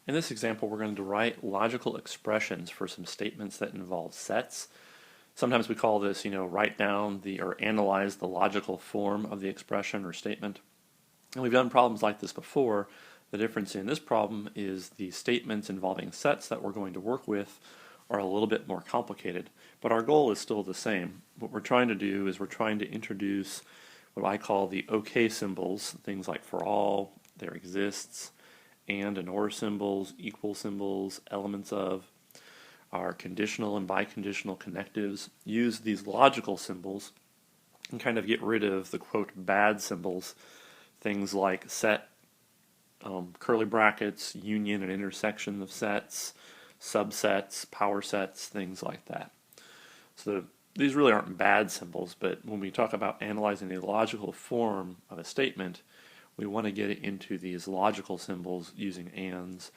In this example, we're going to write logical expressions for some statements that involve sets. Sometimes we call this, write down or analyze the logical form of the expression or statement. And we've done problems like this before. The difference in this problem is the statements involving sets that we're going to work with are a little bit more complicated, but our goal is still the same. What we're trying to do is we're trying to introduce what I call the OK symbols, things like for all, there exists, and or symbols, equal symbols, elements of, our conditional and biconditional connectives. Use these logical symbols and kind of get rid of the quote bad symbols, things like set, curly brackets, union and intersection of sets, subsets, power sets, things like that. So these really aren't bad symbols, but when we talk about analyzing the logical form of a statement, we want to get it into these logical symbols using ands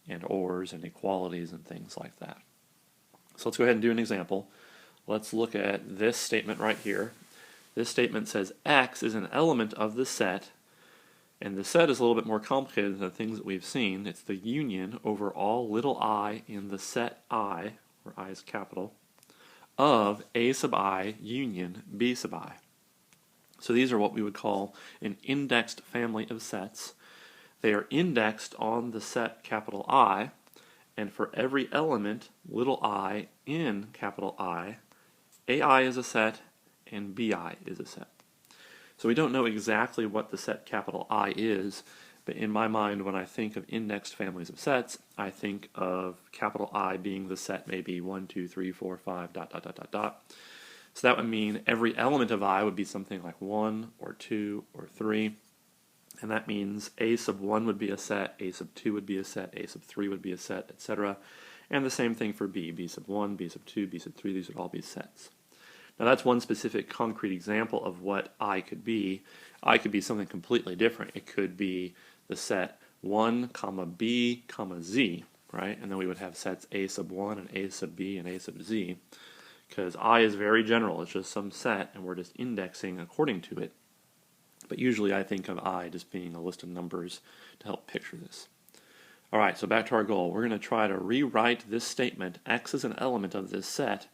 and ors and equalities and things like that. So let's go ahead and do an example. Let's look at this statement right here. This statement says X is an element of the set, and the set is a little bit more complicated than the things that we've seen. It's the union over all little I in the set I, where I is capital, of A sub I union B sub I. So these are what we would call an indexed family of sets. They are indexed on the set capital I, and for every element, little I in capital I, AI is a set and BI is a set. So we don't know exactly what the set capital I is, but in my mind when I think of indexed families of sets, I think of capital I being the set maybe 1, 2, 3, 4, 5, dot, dot, dot, dot, dot. So that would mean every element of I would be something like 1 or 2 or 3. And that means A sub 1 would be a set, A sub 2 would be a set, A sub 3 would be a set, etc. And the same thing for B. B sub 1, B sub 2, B sub 3, these would all be sets. Now that's one specific concrete example of what I could be. I could be something completely different. It could be the set 1, comma B, comma Z, right? And then we would have sets A sub 1 and A sub B and A sub Z. Because I is very general, it's just some set, and we're just indexing according to it. But usually I think of I just being a list of numbers to help picture this. Alright, so back to our goal. We're going to try to rewrite this statement, X is an element of this set,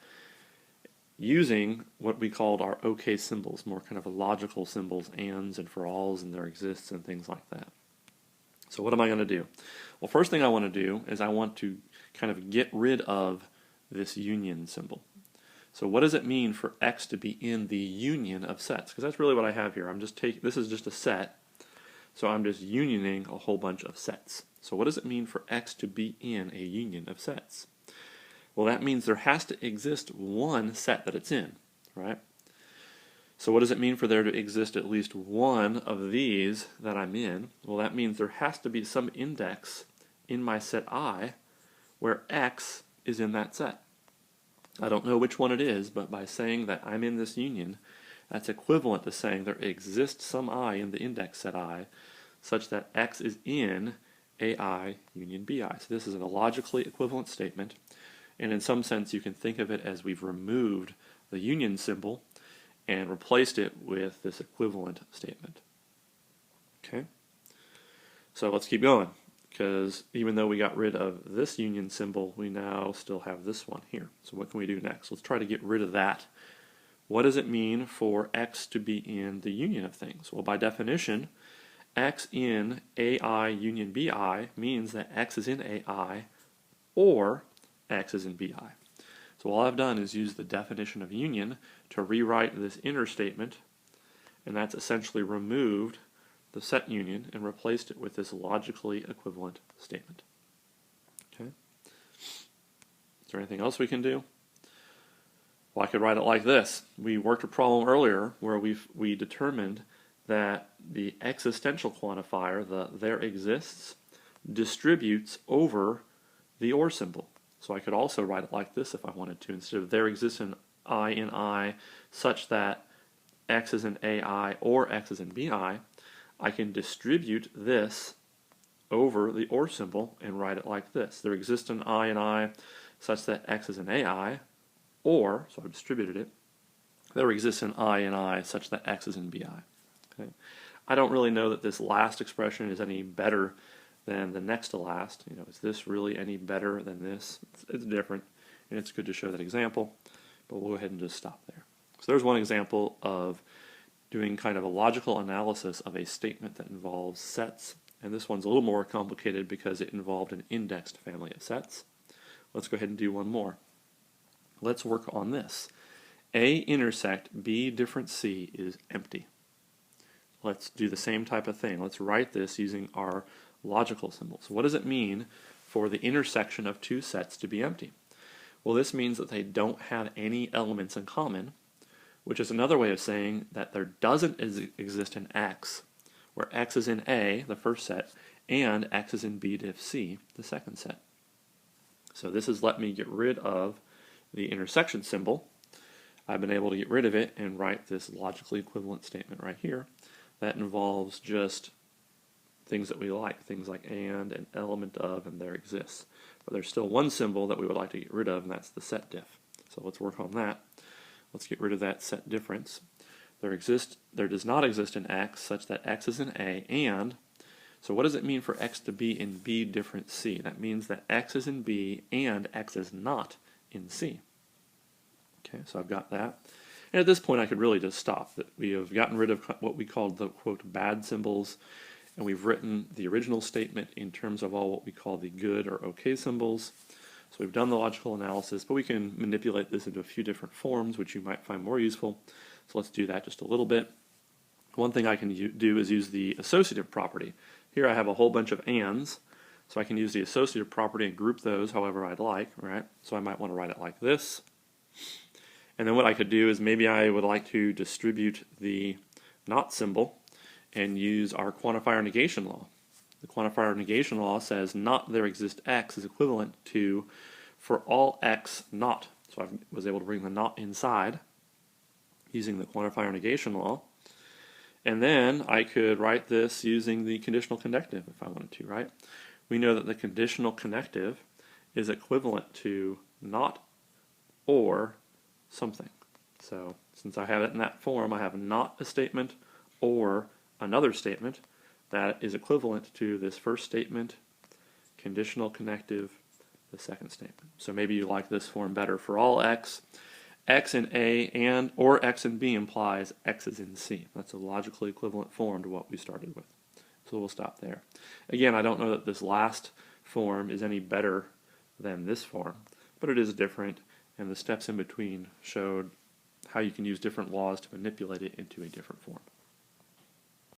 using what we called our OK symbols, more kind of logical symbols, ands and for alls and there exists and things like that. So what am I going to do? Well, first thing I want to do is I want to kind of get rid of this union symbol. So what does it mean for X to be in the union of sets? Because that's really what I have here. This is just a set, so I'm just unioning a whole bunch of sets. So what does it mean for X to be in a union of sets? Well, that means there has to exist one set that it's in, right? So what does it mean for there to exist at least one of these that I'm in? Well, that means there has to be some index in my set I where X is in that set. I don't know which one it is, but by saying that I'm in this union, that's equivalent to saying there exists some I in the index set I such that X is in AI union BI. So this is a logically equivalent statement, and in some sense you can think of it as we've removed the union symbol and replaced it with this equivalent statement. Okay? So let's keep going, because even though we got rid of this union symbol, we now still have this one here. So what can we do next? Let's try to get rid of that. What does it mean for X to be in the union of things? Well, by definition, X in AI union BI means that X is in AI or X is in BI. So all I've done is use the definition of union to rewrite this inner statement, and that's essentially removed the set union and replaced it with this logically equivalent statement. Okay. Is there anything else we can do? Well, I could write it like this. We worked a problem earlier where we determined that the existential quantifier, the there exists, distributes over the or symbol. So I could also write it like this if I wanted to. Instead of there exists an I in I such that X is in AI or X is in BI, I can distribute this over the or symbol and write it like this. There exists an I in I such that X is in AI, or, so I've distributed it, there exists an I in I such that X is in BI. Okay. I don't really know that this last expression is any better then the next to last, is this really any better than this? It's different, and it's good to show that example, but we'll go ahead and just stop there. So there's one example of doing kind of a logical analysis of a statement that involves sets, and this one's a little more complicated because it involved an indexed family of sets. Let's go ahead and do one more. Let's work on this. A intersect B different C is empty. Let's do the same type of thing. Let's write this using our logical symbols. What does it mean for the intersection of two sets to be empty? Well, this means that they don't have any elements in common, which is another way of saying that there doesn't exist an X, where X is in A, the first set, and X is in B diff C, the second set. So this has let me get rid of the intersection symbol. I've been able to get rid of it and write this logically equivalent statement right here that involves just things that we like, things like and, an element of, and there exists. But there's still one symbol that we would like to get rid of, and that's the set diff. So let's work on that. Let's get rid of that set difference. There does not exist an X such that X is in A, and so what does it mean for X to be in B different C? That means that X is in B and X is not in C. Okay, so I've got that. And at this point I could really just stop. That we have gotten rid of what we called the, quote, bad symbols, and we've written the original statement in terms of all what we call the good or okay symbols. So we've done the logical analysis, but we can manipulate this into a few different forms, which you might find more useful. So let's do that just a little bit. One thing I can do is use the associative property. Here I have a whole bunch of ands, so I can use the associative property and group those however I'd like, right? So I might want to write it like this. And then what I could do is maybe I would like to distribute the not symbol and use our quantifier negation law. The quantifier negation law says not there exists X is equivalent to for all X not. So I was able to bring the not inside using the quantifier negation law. And then I could write this using the conditional connective if I wanted to, right? We know that the conditional connective is equivalent to not or something. So since I have it in that form, I have not a statement or another statement that is equivalent to this first statement, conditional connective, the second statement. So maybe you like this form better. For all X, X in A and or X in B implies X is in C. That's a logically equivalent form to what we started with. So we'll stop there. Again, I don't know that this last form is any better than this form, but it is different, and the steps in between showed how you can use different laws to manipulate it into a different form.